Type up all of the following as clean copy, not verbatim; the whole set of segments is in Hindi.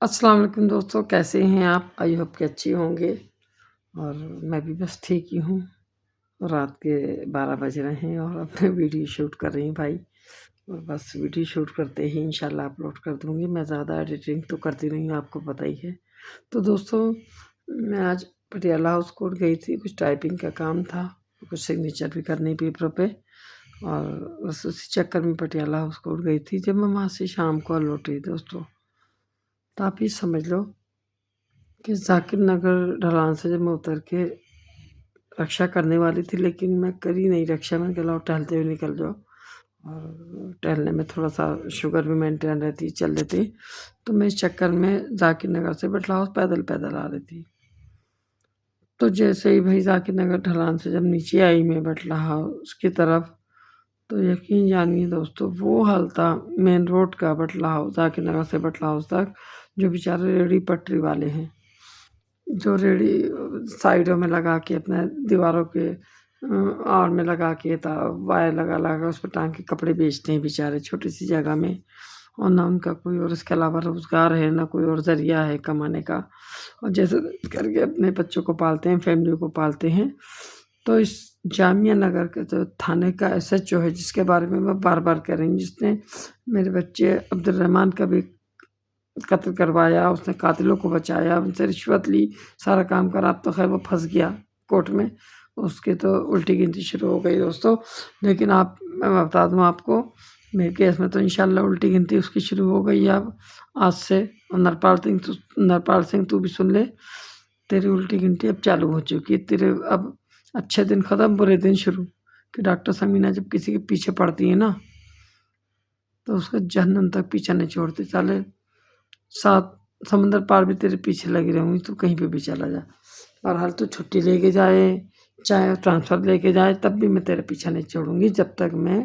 अस्सलाम वालेकुम दोस्तों, कैसे हैं आप? आई होप कि अच्छे होंगे और मैं भी बस ठीक ही हूँ। रात के 12 बज रहे हैं और अब मैं वीडियो शूट कर रही हूँ भाई और बस वीडियो शूट करते ही इंशाल्लाह अपलोड कर दूँगी। मैं ज़्यादा एडिटिंग तो करती नहीं हूँ, आपको पता ही है। तो दोस्तों, मैं आज पटियाला हाउस कोर्ट गई थी, कुछ टाइपिंग का काम था, कुछ सिग्नेचर भी करनी पेपरों पे और बस उसी चक्कर में पटियाला हाउस कोर्ट गई थी। जब मैं वहाँ से शाम को लौटी दोस्तों, तो आप ये समझ लो कि ज़ाकिर नगर ढलान से जब मैं उतर के रक्षा करने वाली थी, लेकिन मैं करी नहीं रक्षा। मैंने कहा लाओ टहलते हुए निकल जाओ और टहलने में थोड़ा-सा शुगर भी मेंटेन रहती, चल लेती। तो मैं इस चक्कर में ज़ाकिर नगर से बटला हाउस पैदल-पैदल आ रही थी। तो जैसे ही भाई ज़ाकिर नगर ढलान से जब नीचे आई मैं बटला हाउस की तरफ, तो यकीन जानिए दोस्तों, वो हाल था मेन रोड का बटला हाउस, ज़ाकिर नगर से बटला हाउस तक, जो बेचारे रेहड़ी पटरी वाले हैं। जो रेहड़ी साइडों में लगा के अपने दीवारों के आड़ में लगा के वायर लगा उस पे टांग के कपड़े बेचते हैं बेचारे छोटी सी जगह में, और ना उनका कोई और इसके अलावा रोजगार है, ना कोई और जरिया है कमाने का, और जैसे करके अपने बच्चों को पालते हैं, फैमिली को पालते हैं। तो इस जामिया नगर के जो थाने का एसएचओ है, जिसके बारे में मैं बार बार कह रही हूँ, जिसने मेरे बच्चे अब्दुल रहमान का भी कत्ल करवाया, उसने कातिलों को बचाया, उनसे रिश्वत ली, सारा काम करा। अब तो खैर वो फंस गया कोर्ट में, उसकी तो उल्टी गिनती शुरू हो गई दोस्तों। लेकिन मैं बता दूं आपको, मेरे केस में तो इंशाल्लाह उल्टी गिनती उसकी शुरू हो गई है अब आज से। और नरपाल सिंह तू भी सुन ले, तेरी उल्टी गिनती अब चालू हो चुकी है। तेरे अब अच्छे दिन खत्म, बुरे दिन शुरू। कि डॉक्टर समीना जब किसी के पीछे पड़ती है ना, तो उसका जहन्नम तक पीछा नहीं छोड़ती। साले 7 समुंदर पार भी तेरे पीछे लगी रहूँगी, तू कहीं पे भी चला जा। बहरहाल तू छुट्टी लेके जाए, चाहे ट्रांसफ़र लेके जाए, तब भी मैं तेरा पीछा नहीं छोड़ूँगी, जब तक मैं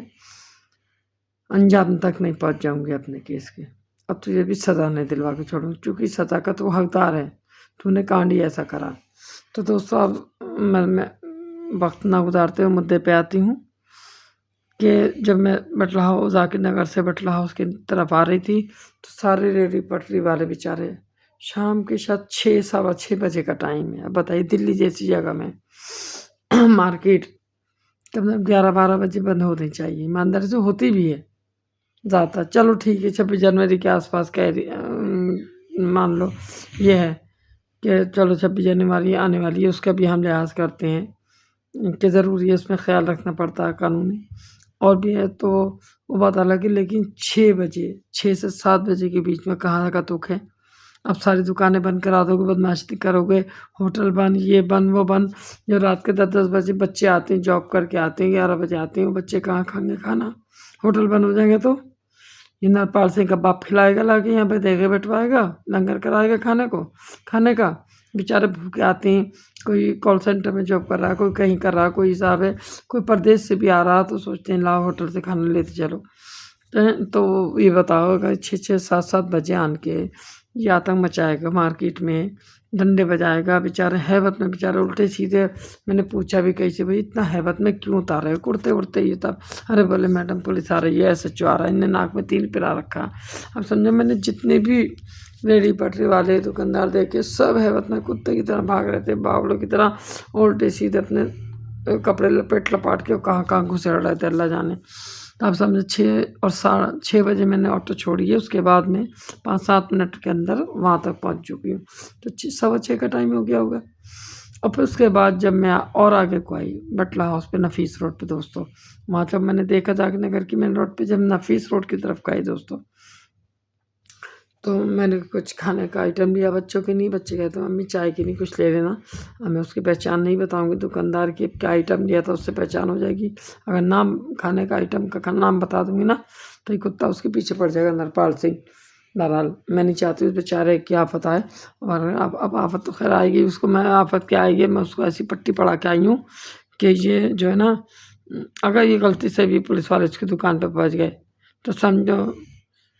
अंजाम तक नहीं पहुँच जाऊँगी अपने केस के। अब तुझे भी सज़ा नहीं दिलवा के छोड़ूँगी, क्योंकि सज़ा का तू हकदार है, तूने कांड ही ऐसा करा। तो दोस्तों, अब मैं वक्त ना गुजारते हुए मुद्दे पे आती हूँ कि जब मैं बटला हाउस, ज़ाकिर नगर से बटला हाउस की तरफ आ रही थी, तो सारे रेहड़ी पटरी वाले बेचारे, शाम के शायद 6 सवा 6 बजे का टाइम है। अब बताइए, दिल्ली जैसी जगह में मार्केट कम से कम 11-12 बजे बंद होनी चाहिए, ईमानदारी से होती भी है ज़्यादातर। चलो ठीक है, 26 जनवरी के आसपास मान लो ये है कि चलो 26 जनवरी आने वाली है, उसका भी हम लिहाज करते हैं कि ज़रूरी है, उसमें ख्याल रखना पड़ता है कानूनी और भी है, तो वो बात अलग है। लेकिन 6 बजे, 6 से 7 बजे के बीच में कहाँ का तुक है? अब सारी दुकानें बंद करा दोगे, बदमाशी करोगे, होटल बंद, ये बंद, वो बंद। जो रात के 10-10 बजे बच्चे आते हैं, जॉब करके आते हैं, 11 बजे आते हैं, वो बच्चे कहाँ खाएंगे खाना? होटल बंद हो जाएंगे तो ये नरपाल सिंह का बाप खिलाएगा लाके, यहाँ पे देगे बैठवाएगा, लंगर कराएगा खाने का। बेचारे भूखे आते हैं, कोई कॉल सेंटर में जॉब कर रहा है, कोई कहीं कर रहा है, कोई हिसाब है, कोई परदेश से भी आ रहा, तो सोचते हैं लाओ होटल से खाना लेते चलो। तो ये बताओ, अगर 6-6 7-7 बजे आन के ये आतंक मचाएगा मार्केट में, डंडे बजाएगा, बेचारे हैबत में, बेचारे उल्टे सीधे। मैंने पूछा भी कैसे भाई इतना हैबत में क्यों उतार रहे हो, कुर्ते उड़ते ये तब? अरे बोले मैडम पुलिस आ रही है, एसएचओ आ रहा है, इनने नाक में तिल पिरा रखा। अब समझो, मैंने जितने भी रेहड़ी पटरी वाले दुकानदार देखे, सब हैबत में कुत्ते की तरह भाग रहे थे, बावलों की तरह उल्टे सीधे अपने कपड़े लपेट लपाट के कहाँ कहाँ घुसे रहे थे, अल्लाह जाने। तो आप समझो 6 और 6:30 बजे मैंने ऑटो छोड़ी है, उसके बाद में 5-7 मिनट के अंदर वहाँ तक पहुँच चुकी हूँ। तो 6 सवा 6 का टाइम हो गया होगा। और फिर उसके बाद जब मैं और आगे को आई बटला हाउस पे, नफीस रोड पे दोस्तों, वहाँ जब मैंने देखा ज़ाकिर नगर की मेन रोड पे, जब नफीस रोड की तरफ गई दोस्तों, तो मैंने कुछ खाने का आइटम लिया बच्चों के लिए। बच्चे कहते मम्मी चाय की नहीं, कुछ ले लेना। मैं उसकी पहचान नहीं बताऊंगी, दुकानदार की क्या आइटम लिया था उससे पहचान हो जाएगी। अगर नाम, खाने का आइटम का नाम बता दूंगी ना, तो ये कुत्ता उसके पीछे पड़ जाएगा, नरपाल सिंह। बहरहाल मैं नहीं चाहती उस बेचारे क्या पता है, और अब आफत तो खैर आएगी उसको। मैं आफत क्या आएगी, मैं उसको ऐसी पट्टी पड़ा के आई हूँ कि ये जो है ना, अगर ये गलती से भी पुलिस वाले उसकी दुकान पर पहुँच गए, तो समझो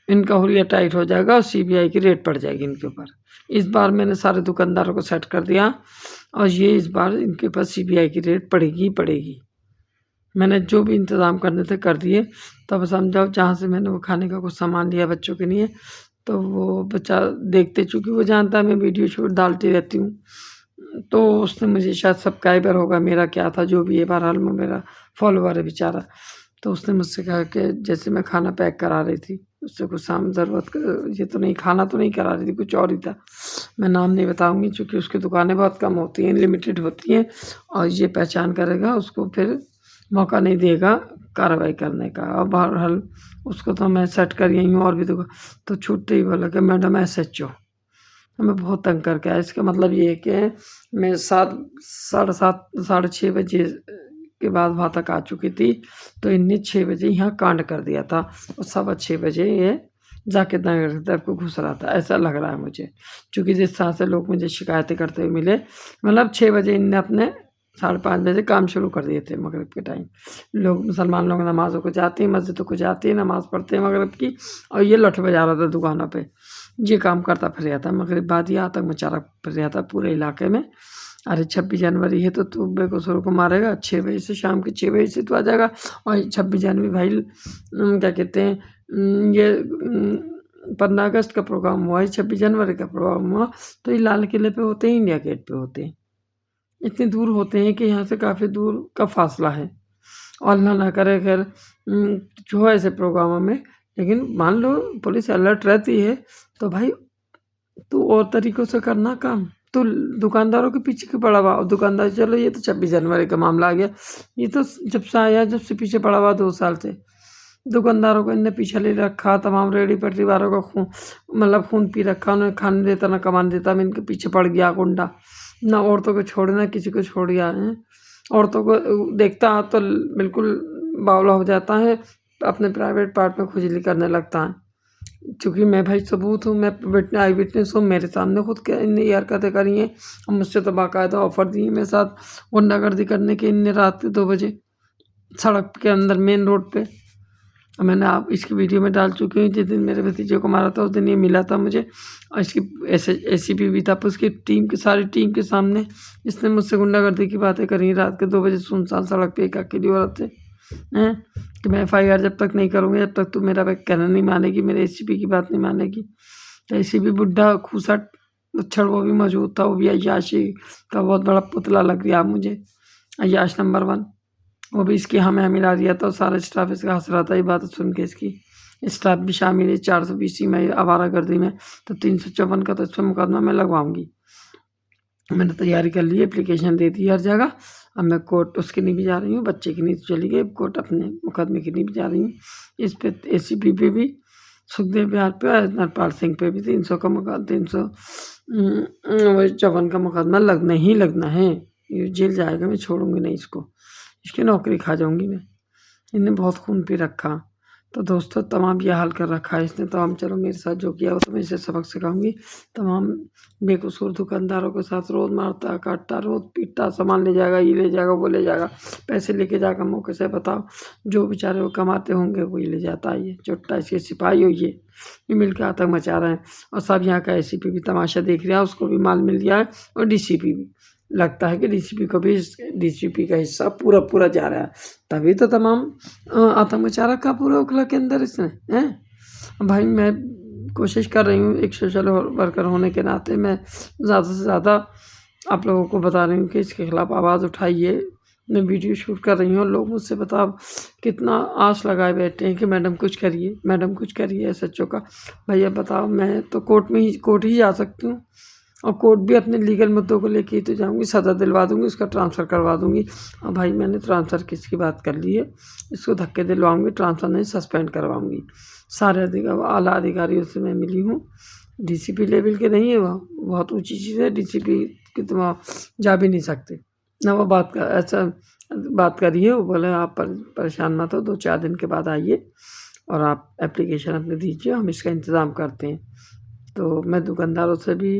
इनका हुलिया टाइट हो जाएगा और सीबीआई की रेड पड़ जाएगी इनके ऊपर। इस बार मैंने सारे दुकानदारों को सेट कर दिया, और ये इस बार इनके ऊपर सीबीआई की रेड पड़ेगी ही पड़ेगी। मैंने जो भी इंतज़ाम करने थे कर दिए। तब समझाओ, जहाँ से मैंने वो खाने का कुछ सामान लिया बच्चों के लिए, तो वो बच्चा देखते, चूँकि वो जानता है मैं वीडियो शूट डालती रहती हूँ, तो उसने मुझे शायद सब्सक्राइबर होगा मेरा क्या था जो भी है, बहरहाल वो मेरा फॉलोवर है बेचारा। तो उसने मुझसे कहा कि जैसे मैं खाना पैक करा रही थी, उससे कुछ साम ज़रूरत क ये तो नहीं, खाना तो नहीं करा रही थी, कुछ और ही था। मैं नाम नहीं बताऊँगी चूँकि उसकी दुकानें बहुत कम होती हैं, लिमिटेड होती हैं और ये पहचान करेगा उसको फिर मौका नहीं देगा कार्रवाई करने का। और बहरहाल उसको तो मैं सेट कर यही हूँ और भी दुका तो छूटते ही बोला कि मैडम एसएचओ। हमें बहुत तंग करके आया। इसका मतलब ये है कि मैं 7 साढ़े 7 साढ़े 6 बजे के बाद वहाँ तक आ चुकी थी, तो इनने 6 बजे यहाँ कांड कर दिया था और सवा 6 बजे ये जाके नगर की तरफ को घुस रहा था, ऐसा लग रहा है मुझे। चूँकि जिस तरह से लोग मुझे शिकायतें करते हुए मिले, मतलब 6 बजे इनने अपने साढ़े 5 बजे काम शुरू कर दिए थे मगरिब के टाइम। लोग मुसलमान लोग नमाज़ों को जाते हैं, मस्जिदों को जाते हैं, नमाज़ पढ़ते हैं मगरिब की और ये लठ बजा रहा था दुकानों पे। ये काम करता फिर रहा था, मगरिब बाद ये आतंक मचा रहा फिर रहा था पूरे इलाके में। अरे 26 जनवरी है तो तू बेकसूर को मारेगा, 6 बजे से शाम के 6 बजे से तू आ जाएगा और 26 जनवरी भाई क्या कहते हैं, ये 15 अगस्त का प्रोग्राम हुआ है, 26 जनवरी का प्रोग्राम हुआ, तो ये लाल किले पे होते हैं, इंडिया गेट पे होते हैं। इतनी दूर होते हैं कि यहाँ से काफ़ी दूर का फासला है और अल्लाह ना करे खैर कुछ हो ऐसे प्रोग्रामों में, लेकिन मान लो पुलिस अलर्ट रहती है तो भाई तू और तरीकों से करना काम। तू दुकानदारों के पीछे क्यों पड़ा हुआ? और दुकानदार चलो ये तो 26 जनवरी का मामला आ गया, ये तो जब से आया जब से पीछे पड़ा हुआ 2 साल से। दुकानदारों को इनने पीछे ले रखा, तमाम रेहड़ी पटरी वालों का खून मतलब खून पी रखा, उन्हें खाने देता ना कमाने देता, मैं इनके पीछे पड़ गया गुंडा। ना औरतों को छोड़े ना किसी को छोड़ गया है। औरतों को देखता तो बिल्कुल बावला हो जाता है, अपने प्राइवेट पार्ट में खुजली करने लगता है। चूँकि मैं भाई सबूत हूँ, मैं आई विटनेस हूँ, मेरे सामने खुद के इनने ये हरकतें करी हैं और मुझसे तो बाकायदा ऑफ़र दिए मेरे साथ गुंडागर्दी करने के इनने रात के 2 बजे सड़क के अंदर मेन रोड पे। मैंने आप इसकी वीडियो में डाल चुकी हूँ, जिस दिन मेरे भतीजे को मारा था उस दिन ये मिला था मुझे और इसकी एसीपी भी था, उसकी टीम की सारी टीम के सामने इसने मुझसे गुंडागर्दी की बातें करी रात के 2 बजे सुनसान सड़क पे एक अकेली औरत से। हैं कि मैं एफआईआर जब तक नहीं करूँगी जब तक तू मेरा कहना नहीं मानेगी, मेरे एसीपी की बात नहीं मानेगी। तो एसीपी बुड्ढा खूसट मुच्छर वो भी मौजूद था, वो भी अय्याशी का बहुत बड़ा पुतला लग गया मुझे, अय्याश नंबर 1। वो भी इसकी हमें मिला दिया था और सारा स्टाफ इसका हंस रहा था ये बात सुन के। इसकी स्टाफ भी शामिल है 420 में आवारागर्दी में, तो 354 का तो इस पर मुकदमा मैं लगवाऊंगी। मैंने तैयारी कर ली, एप्लीकेशन दे दी हर जगह। अब मैं कोर्ट उसकी नहीं भी जा रही हूँ, बच्चे की नहीं तो चली गई, कोर्ट अपने मुकदमे की नहीं भी जा रही हूँ। इस पे एसीपी पे भी, सुखदेव बिहार पे और नरपाल सिंह पे भी 300 का मुकदमा 354 का मुकदमा लगना ही लगना है। ये जेल जाएगा, मैं छोड़ूंगी नहीं इसको, इसकी नौकरी खा जाऊंगी मैं। इनने बहुत खून पी रखा। तो दोस्तों तमाम ये हाल कर रखा है इसने, तमाम चलो मेरे साथ जो किया वो तो मैं इसे सबक सिखाऊंगी। तमाम बेकसूर दुकानदारों के साथ रोज़ मारता काटता, रोज़ पीटता, सामान ले जाएगा, ये ले जाएगा, वो ले जाएगा, पैसे लेके जाकर मौके से बताओ जो बेचारे वो कमाते होंगे वही ले जाता है। ये चुट्टा इसके सिपाही हो ये मिल के आतंक मचा रहे हैं और सब यहाँ का एसीपी भी तमाशा देख रहा है, उसको भी माल मिल गया है और डीसीपी भी। लगता है कि डीसीपी को भी डीसीपी का हिस्सा पूरा पूरा जा रहा है, तभी तो तमाम आतंक मचा रखा पूरे ओखला के अंदर इसने हैं। भाई मैं कोशिश कर रही हूँ एक सोशल वर्कर होने के नाते, मैं ज़्यादा से ज़्यादा आप लोगों को बता रही हूँ कि इसके खिलाफ़ आवाज़ उठाइए। मैं वीडियो शूट कर रही हूँ, लोग मुझसे बताओ कितना आस लगाए बैठे हैं कि मैडम कुछ करिए, मैडम कुछ करिए एसएचओ का। भैया बताओ, मैं तो कोर्ट ही जा सकती हूँ और कोर्ट भी अपने लीगल मुद्दों को लेके ही तो जाऊँगी, सज़ा दिलवा दूँगी, उसका ट्रांसफ़र करवा दूँगी। और भाई मैंने ट्रांसफ़र की बात कर ली है, इसको धक्के दिलवाऊँगी, ट्रांसफ़र नहीं सस्पेंड करवाऊँगी। सारे आला अधिकारियों से मैं मिली हूँ, डीसीपी लेवल के नहीं है वो, बहुत ऊँची चीज़ है, डीसीपी की तो वहाँ जा भी नहीं सकते ना। वो ऐसा बात करी है, वो बोले आप परेशान मत हो, 2-4 दिन के बाद आइए और आप एप्लीकेशन अपनी दीजिए, हम इसका इंतज़ाम करते हैं। तो मैं दुकानदारों से भी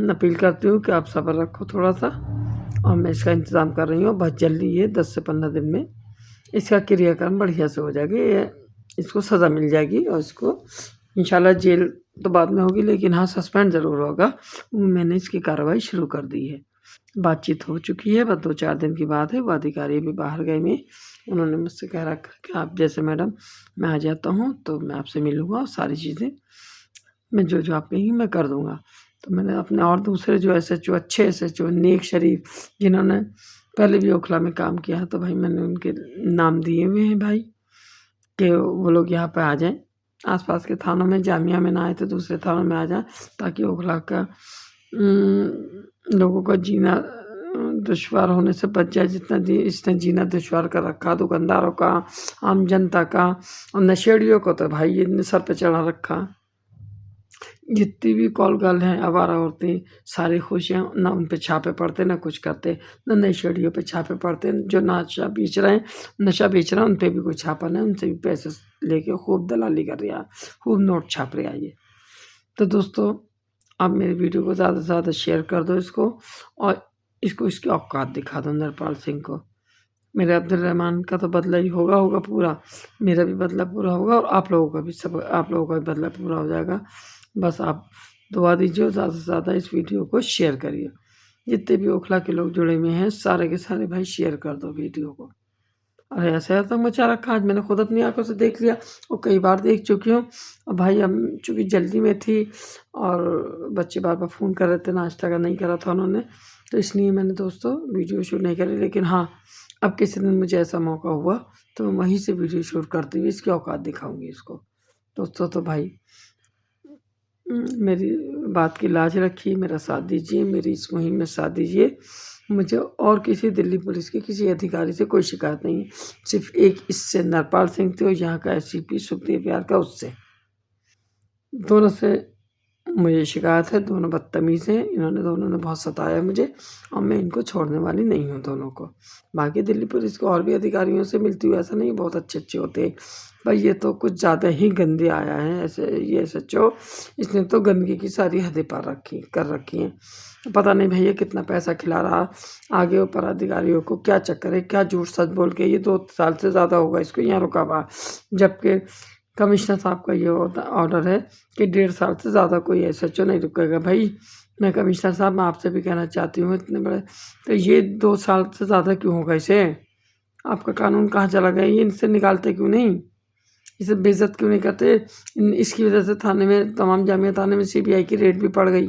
अपील करती हूँ कि आप सब्र रखो थोड़ा सा और मैं इसका इंतज़ाम कर रही हूँ। बहुत जल्दी ये 10 से 15 दिन में इसका क्रियाक्रम बढ़िया से हो जाएगी, इसको सज़ा मिल जाएगी और इसको इंशाल्लाह जेल तो बाद में होगी, लेकिन हाँ सस्पेंड ज़रूर होगा। मैंने इसकी कार्रवाई शुरू कर दी है, बातचीत हो चुकी है, बस 2-4 दिन की बात है। वो अधिकारी भी बाहर गए में, उन्होंने मुझसे कह रखा कि आप जैसे मैडम मैं आ जाता हूँ तो मैं आपसे मिलूँगा और सारी चीज़ें मैं जो आप कहेंगी मैं कर दूँगा। तो मैंने अपने और दूसरे जो एसएचओ अच्छे एसएचओ नेक शरीफ जिन्होंने पहले भी ओखला में काम किया है, तो भाई मैंने उनके नाम दिए हुए हैं भाई कि वो लोग यहाँ पे आ जाएँ। आस-पास के थानों में जामिया में ना आए तो दूसरे थानों में आ जाएँ, ताकि ओखला का लोगों का जीना दुश्वार होने से बच जाए। जितना इसने जीना दुश्वार कर रखा दुकानदारों का, आम जनता का और नशेड़ियों को तो भाई इनने सर पे चढ़ा रखा। जितनी भी कॉल गर्ल हैं, आवारा औरतें सारी खुश हैं, ना उन पे छापे पड़ते ना कुछ करते, ना नशेड़ियों पे छापे पड़ते। जो नशा बेच रहे हैं उन पे भी कोई छापा नहीं, उनसे भी पैसे लेके खूब दलाली कर रहा है, खूब नोट छाप रहा है ये। तो दोस्तों आप मेरी वीडियो को ज़्यादा से ज़्यादा शेयर कर दो इसको, और इसको इसकी औकात दिखा दो नरपाल सिंह को। मेरे अब्दुल रहमान का तो बदला ही होगा पूरा, मेरा भी बदला पूरा होगा और आप लोगों का भी बदला पूरा हो जाएगा। बस आप दुआ दीजिए और ज़्यादा से ज़्यादा इस वीडियो को शेयर करिए। जितने भी ओखला के लोग जुड़े हुए हैं सारे के सारे भाई शेयर कर दो वीडियो को। अरे ऐसे आतंक मचा रखा, आज मैंने खुद अपनी आँखों से देख लिया और कई बार देख चुकी हूँ। और भाई हम चूँकि जल्दी में थी और बच्चे बार-बार फ़ोन कर रहे थे, नाश्ता का नहीं करा था उन्होंने, तो इसलिए मैंने दोस्तों वीडियो शूट नहीं करी। लेकिन हाँ, अब किसी दिन मुझे ऐसा मौका हुआ तो मैं वहीं से वीडियो शूट करती हुई इसकी औकात दिखाऊँगी इसको। दोस्तों तो भाई मेरी बात की लाज रखिए, मेरा साथ दीजिए, मेरी इस मुहिम में साथ दीजिए। मुझे और किसी दिल्ली पुलिस के किसी अधिकारी से कोई शिकायत नहीं है, सिर्फ़ एक इससे नरपाल सिंह थे और यहाँ का एससीपी सुखदेव यार का उससे। दोनों से मुझे शिकायत है, दोनों बदतमीज़ हैं, इन्होंने दोनों ने बहुत सताया मुझे और मैं इनको छोड़ने वाली नहीं हूँ दोनों को। बाकी दिल्ली पुलिस के और भी अधिकारियों से मिलती हूँ, ऐसा नहीं बहुत अच्छे होते हैं। पर ये तो कुछ ज़्यादा ही गंदे आया है ऐसे ये एसएचओ, इसने तो गंदगी की सारी हदें कर रखी हैं। पता नहीं भैया कितना पैसा खिला रहा आगे ऊपर अधिकारियों को, क्या चक्कर है, क्या झूठ सच बोल के ये 2 साल से ज़्यादा होगा इसको यहाँ रुका हुआ। जबकि कमिश्नर साहब का ये ऑर्डर है कि 1.5 साल से ज़्यादा कोई एसएचओ नहीं रुकेगा। भाई मैं कमिश्नर साहब मैं आपसे भी कहना चाहती हूँ इतने बड़े, तो ये 2 साल से ज़्यादा क्यों होगा इसे? आपका कानून कहाँ चला गया? ये इनसे निकालते क्यों नहीं? इसे बेइज्जत क्यों नहीं करते? इसकी वजह से थाने में तमाम जामिया थाने में सीबीआई की रेड भी पड़ गई,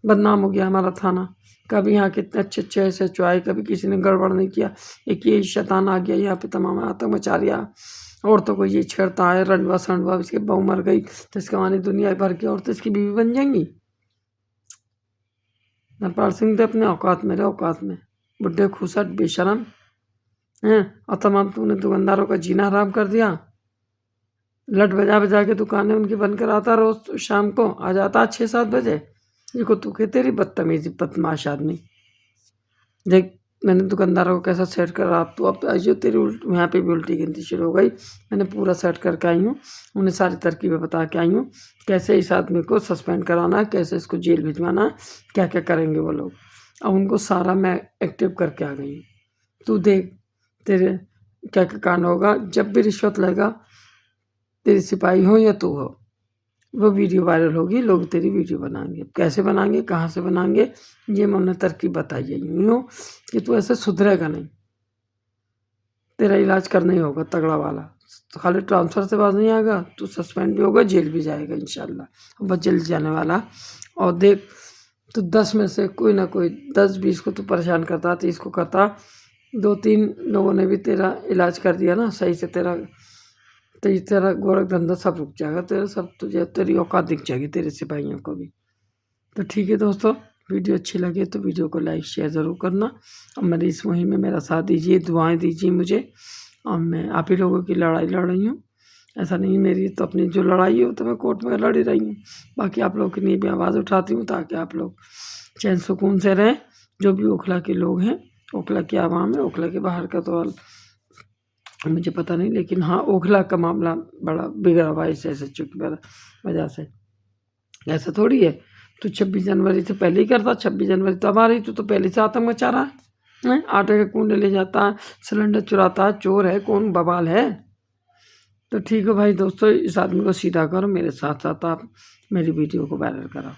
बदनाम हो गया हमारा थाना। कभी यहाँ कितने अच्छे एसएचओ आए, कभी किसी ने गड़बड़ नहीं किया, एक ये शैतान आ गया यहाँ पे तमाम आतंक मचा रहा। औरतों को ये छेड़ता है, रंडवा-संडवा, इसकी बहू मर गई तो इसके माने दुनिया भर की औरतें इसकी बीवी बन जाएंगी। नरपाल सिंह थे अपने औकात में, रहे औकात में, बुड्ढे खूसट बेशरम हैं। और तमाम तूने दुकानदारों का जीना हराम कर दिया। लट बजा के दुकानें उनकी बंद कराता रोज शाम को, आ जाता 6-7 बजे। देखो तू के तेरी बदतमीजी बदमाश आदमी। देख मैंने दुकानदारों को कैसा सेट करा, अब तो अब जो तेरी यहाँ पे भी उल्टी गिनती शुरू हो गई। मैंने पूरा सेट करके आई हूँ, उन्हें सारी तरकीबें बता के आई हूँ, कैसे इस आदमी को सस्पेंड कराना है, कैसे इसको जेल भिजवाना है, क्या क्या करेंगे वो लोग। अब उनको सारा मैं एक्टिव करके आ गई हूँ। तू देख तेरे क्या क्या कांड होगा। जब भी रिश्वत लेगा, तेरे सिपाही हो या तू हो, वो वीडियो वायरल होगी, लोग तेरी वीडियो बनाएंगे। कैसे बनाएंगे, कहाँ से बनाएंगे, ये मैं उन्हें तरकीब बताई है यूँ कि तू ऐसे सुधरेगा नहीं, तेरा इलाज करना ही होगा तगड़ा वाला। तो खाली ट्रांसफ़र से बाज नहीं आएगा, तू सस्पेंड भी होगा, जेल भी जाएगा इंशाल्लाह, बस जल्द जाने वाला। और देख तो 10 में से कोई ना कोई 10-20 को तू परेशान करता, 30 को करता, 2-3 लोगों ने भी तेरा इलाज कर दिया ना सही से, तेरा गोरख धंधा सब रुक जाएगा, तेरा सब तुझे तेरी औकात दिख जाएगी तेरे सिपाहियों को भी। तो ठीक है दोस्तों, वीडियो अच्छी लगे तो वीडियो को लाइक शेयर ज़रूर करना और मेरी इस मुहिम में मेरा साथ दीजिए, दुआएं दीजिए मुझे। और मैं आप ही लोगों की लड़ाई लड़ रही हूँ, ऐसा नहीं मेरी तो अपनी जो लड़ाई है वो तो मैं कोर्ट में लड़ ही रही हूँ। बाकी आप लोगों के लिए भी आवाज़ उठाती हूँ ताकि आप लोग चैन सुकून से रहें। जो भी ओखला के लोग हैं, ओखला की आवाम है, ओखला के बाहर का तो मुझे पता नहीं, लेकिन हाँ ओखला का मामला बड़ा बिगड़ा हुआ है इस एसएचओ की वजह से। ऐसा थोड़ी है तू 26 जनवरी से पहले ही करता, 26 जनवरी तब आ रही, तू तो पहले से आतंक मचा रहा है। आटे के कूंडे ले जाता है, सिलेंडर चुराता है, चोर है, कौन बवाल है। तो ठीक है भाई दोस्तों, इस आदमी को सीधा करो, मेरे साथ साथ आप मेरी वीडियो को वायरल कराओ।